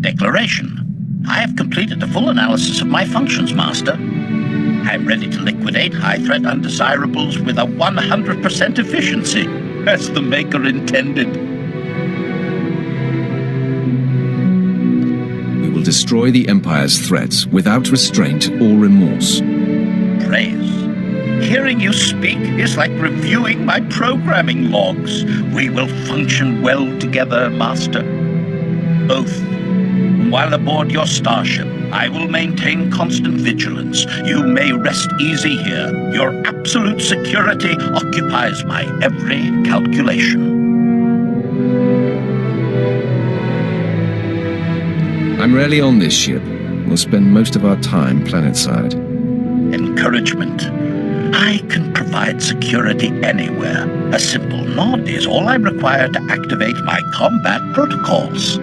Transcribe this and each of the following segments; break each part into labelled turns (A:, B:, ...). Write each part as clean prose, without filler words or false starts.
A: declaration. I have completed a full analysis of my functions, Master. I'm ready to liquidate high-threat undesirables with a 100% efficiency, as the Maker intended.
B: We will destroy the Empire's threats without restraint or remorse.
A: Praise. Hearing you speak is like reviewing my programming logs. We will function well together, Master. Both. While aboard your starship, I will maintain constant vigilance. You may rest easy here. Your absolute security occupies my every calculation.
B: I'm rarely on this ship. We'll spend most of our time planetside.
A: Encouragement. I can provide security anywhere. A simple nod is all I require to activate my combat protocols.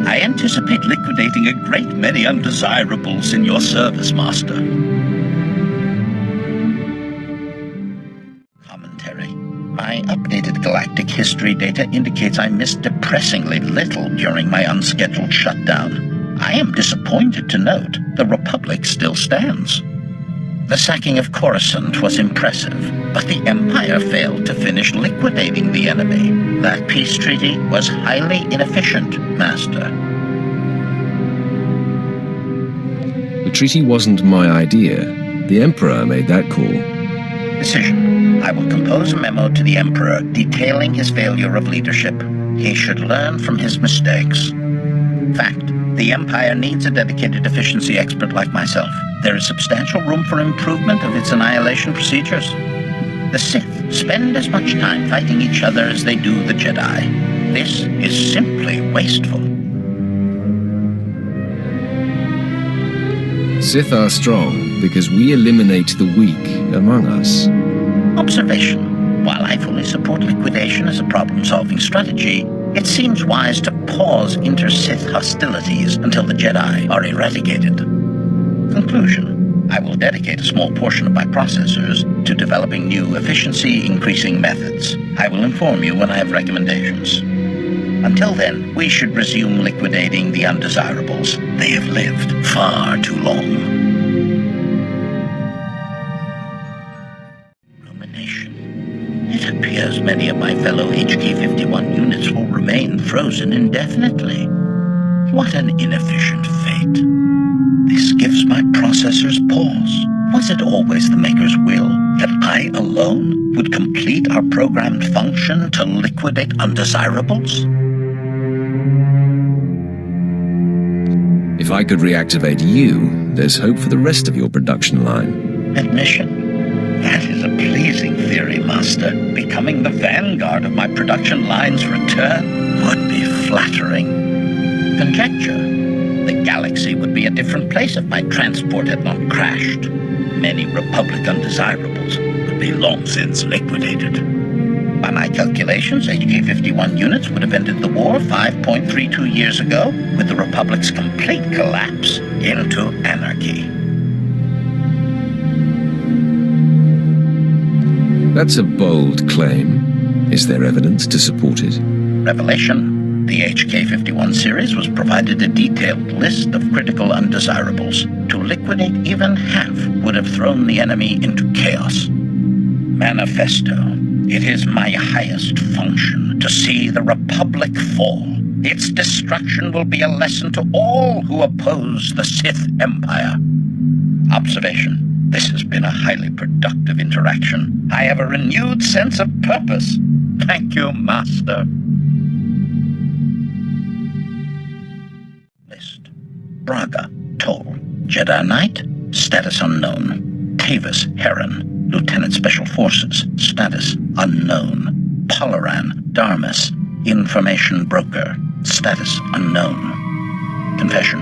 A: I anticipate liquidating a great many undesirables in your service, Master. Commentary. My updated galactic history data indicates I missed depressingly little during my unscheduled shutdown. I am disappointed to note the Republic still stands. The sacking of Coruscant was impressive, but the Empire failed to finish liquidating the enemy. That peace treaty was highly inefficient, Master.
B: The treaty wasn't my idea. The Emperor made that call.
A: Decision. I will compose a memo to the Emperor detailing his failure of leadership. He should learn from his mistakes. Fact. The Empire needs a dedicated efficiency expert like myself. There is substantial room for improvement of its annihilation procedures. The Sith spend as much time fighting each other as they do the Jedi. This is simply wasteful.
B: Sith are strong because we eliminate the weak among us.
A: Observation. While I fully support liquidation as a problem-solving strategy, it seems wise to pause inter-Sith hostilities until the Jedi are eradicated. Conclusion. I will dedicate a small portion of my processors to developing new efficiency-increasing methods. I will inform you when I have recommendations. Until then, we should resume liquidating the undesirables. They have lived far too long. Rumination. It appears many of my fellow HK-51 units will remain frozen indefinitely. What an inefficient fate. This gives my processors pause. Was it always the Maker's will that I alone would complete our programmed function to liquidate undesirables?
B: If I could reactivate you, there's hope for the rest of your production line.
A: Admission. That is a pleasing theory, Master. Becoming the vanguard of my production line's return would be flattering. Conjecture. The galaxy would be a different place if my transport had not crashed. Many Republic undesirables would be long since liquidated. By my calculations, HK-51 units would have ended the war 5.32 years ago, with the Republic's complete collapse into anarchy.
B: That's a bold claim. Is there evidence to support it?
A: Revelation. The HK-51 series was provided a detailed list of critical undesirables. To liquidate even half would have thrown the enemy into chaos. Manifesto. It is my highest function to see the Republic fall. Its destruction will be a lesson to all who oppose the Sith Empire. Observation. This has been a highly productive interaction. I have a renewed sense of purpose. Thank you, Master. List. Braga, Toll. Jedi Knight, status unknown. Tavis, Heron, Lieutenant Special Forces, status unknown. Polaran, Darmus, information broker, status unknown. Confession.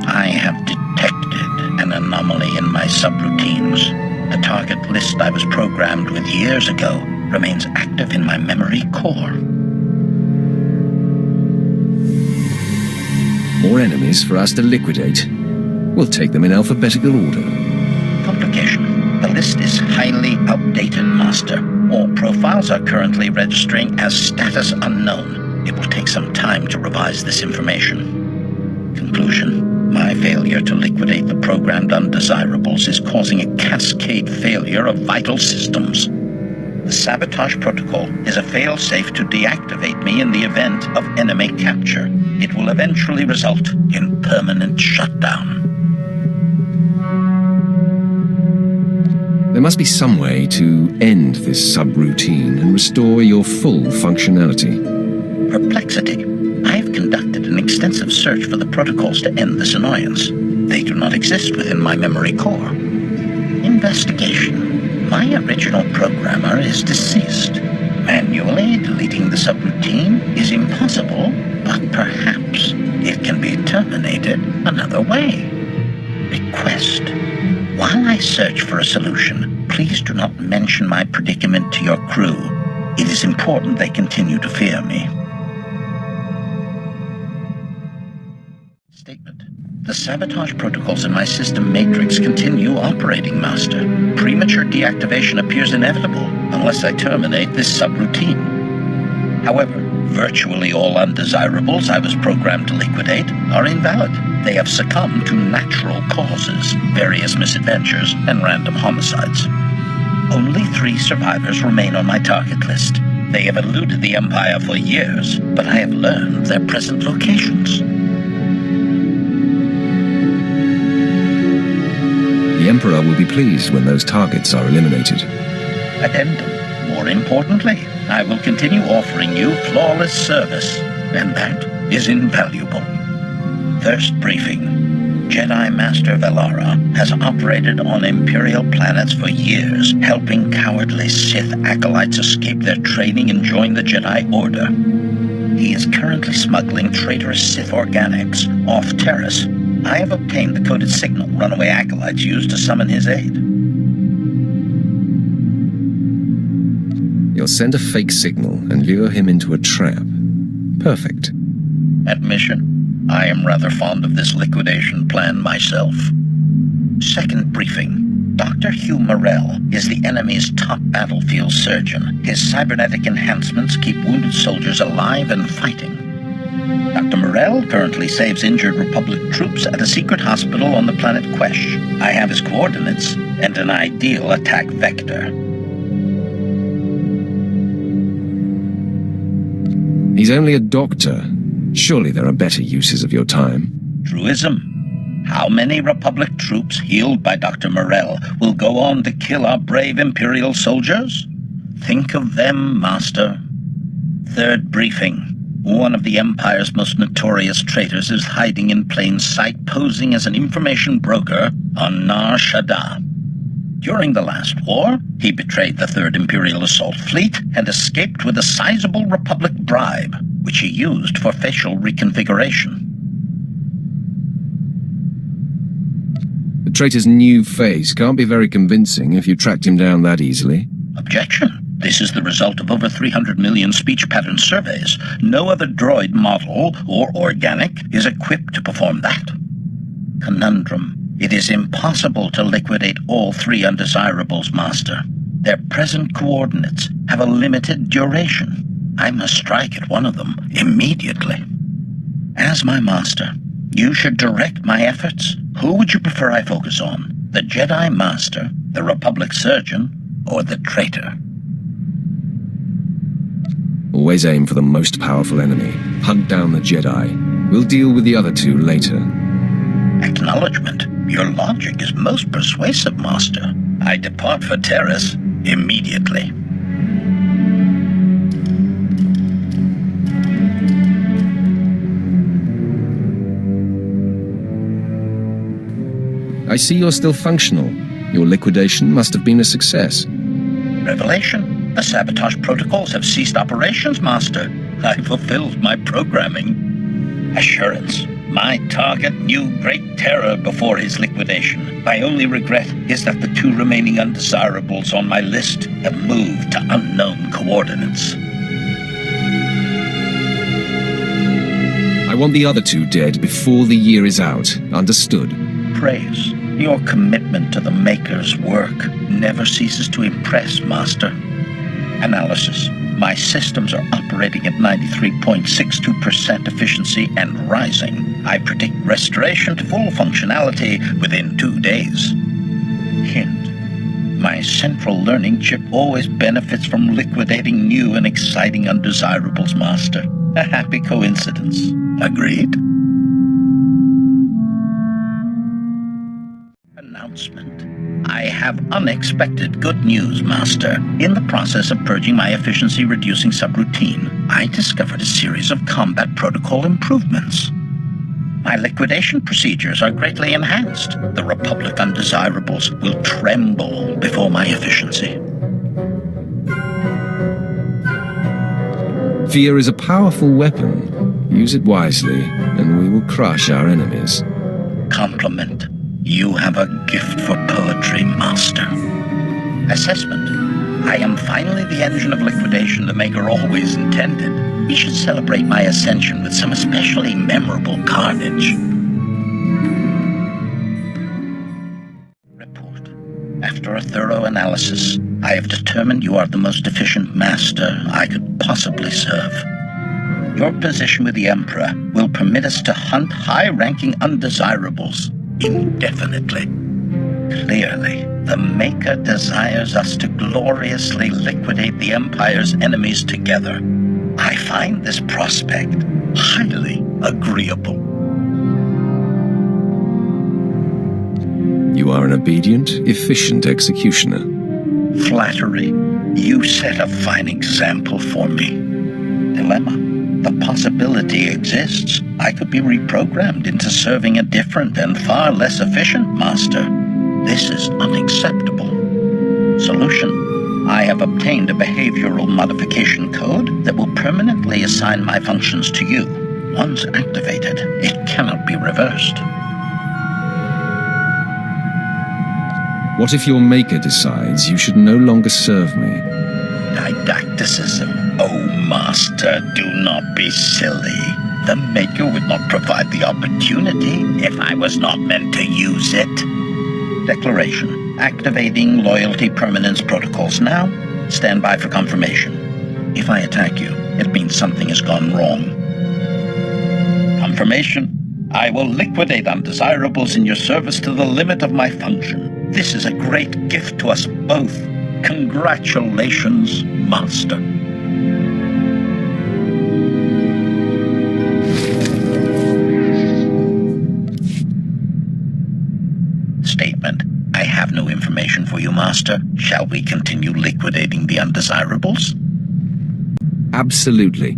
A: I have detected an anomaly in my subroutines. The target list I was programmed with years ago remains active in my memory core.
B: More enemies for us to liquidate. We'll take them in alphabetical order.
A: Complication. The list is highly outdated, Master. All profiles are currently registering as status unknown. It will take some time to revise this information. conclusion. My failure to liquidate the programmed undesirables is causing a cascade failure of vital systems. The sabotage protocol is a fail-safe to deactivate me in the event of enemy capture. It will eventually result in permanent shutdown.
B: There must be some way to end this subroutine and restore your full functionality.
A: Perplexity. I have conducted an extensive search for the protocols to end this annoyance. They do not exist within my memory core. Investigation. My original programmer is deceased. Manually deleting the subroutine is impossible, but perhaps it can be terminated another way. Request. While I search for a solution, please do not mention my predicament to your crew. It is important they continue to fear me. Statement. The sabotage protocols in my system matrix continue operating, Master. Premature deactivation appears inevitable unless I terminate this subroutine. However, virtually all undesirables I was programmed to liquidate are invalid. They have succumbed to natural causes, various misadventures, and random homicides. Only 3 survivors remain on my target list. They have eluded the Empire for years, but I have learned their present locations.
B: The Emperor will be pleased when those targets are eliminated.
A: Addendum. More importantly, I will continue offering you flawless service, and that is invaluable. First briefing. Jedi Master Velara has operated on Imperial planets for years, helping cowardly Sith acolytes escape their training and join the Jedi Order. He is currently smuggling traitorous Sith organics off Terrace. I have obtained the coded signal runaway acolytes used to summon his aid.
B: You'll send a fake signal and lure him into a trap. Perfect.
A: Admission. I am rather fond of this liquidation plan myself. Second briefing. Dr. Hugh Morrell is the enemy's top battlefield surgeon. His cybernetic enhancements keep wounded soldiers alive and fighting. Dr. Morrell currently saves injured Republic troops at a secret hospital on the planet Quesh. I have his coordinates and an ideal attack vector.
B: He's only a doctor. Surely there are better uses of your time.
A: Truism. How many Republic troops healed by Dr. Morrell will go on to kill our brave Imperial soldiers? Think of them, Master. Third briefing. One of the Empire's most notorious traitors is hiding in plain sight, posing as an information broker on Nar Shaddaa. During the last war, he betrayed the 3rd Imperial Assault Fleet and escaped with a sizable Republic bribe, which he used for facial reconfiguration.
B: The traitor's new face can't be very convincing if you tracked him down that easily.
A: Objection. This is the result of over 300 million speech pattern surveys. No other droid model or organic is equipped to perform that. Conundrum. It is impossible to liquidate all 3 undesirables, Master. Their present coordinates have a limited duration. I must strike at one of them immediately. As my Master, you should direct my efforts. Who would you prefer I focus on? The Jedi Master, the Republic Surgeon, or the traitor?
B: Always aim for the most powerful enemy. Hunt down the Jedi. We'll deal with the other 2 later.
A: Acknowledgement. Your logic is most persuasive, Master. I depart for Terrace immediately.
B: I see you're still functional. Your liquidation must have been a success.
A: Revelation. The sabotage protocols have ceased operations, Master. I fulfilled my programming. Assurance. My target knew great terror before his liquidation. My only regret is that the 2 remaining undesirables on my list have moved to unknown coordinates.
B: I want the other 2 dead before the year is out. Understood?
A: Praise. Your commitment to the Maker's work never ceases to impress, Master. Analysis. My systems are operating at 93.62% efficiency and rising. I predict restoration to full functionality within 2 days. Hint: my central learning chip always benefits from liquidating new and exciting undesirables, Master. A happy coincidence. Agreed? Announcement. I have unexpected good news, Master. In the process of purging my efficiency-reducing subroutine, I discovered a series of combat protocol improvements. My liquidation procedures are greatly enhanced. The Republic undesirables will tremble before my efficiency.
B: Fear is a powerful weapon. Use it wisely, and we will crush our enemies.
A: Compliment. You have a gift for poetry, Master. Assessment. I am finally the engine of liquidation the Maker always intended. We should celebrate my ascension with some especially memorable carnage. Report. After a thorough analysis, I have determined you are the most efficient master I could possibly serve. Your position with the Emperor will permit us to hunt high-ranking undesirables indefinitely. Clearly, the Maker desires us to gloriously liquidate the Empire's enemies together. I find this prospect highly agreeable.
B: You are an obedient, efficient executioner.
A: Flattery. You set a fine example for me. Dilemma. The possibility exists I could be reprogrammed into serving a different and far less efficient master. This is unacceptable. Solution. I have obtained a behavioral modification code that will permanently assign my functions to you. Once activated, it cannot be reversed.
B: What if your Maker decides you should no longer serve me?
A: Didacticism. Oh, Master, do not be silly. The Maker would not provide the opportunity if I was not meant to use it. Declaration. Activating loyalty permanence protocols now. Stand by for confirmation. If I attack you, it means something has gone wrong. Confirmation. I will liquidate undesirables in your service to the limit of my function. This is a great gift to us both. Congratulations, Master. Statement. I have no information for you, Master. Shall we continue liquidating the undesirables?
B: Absolutely.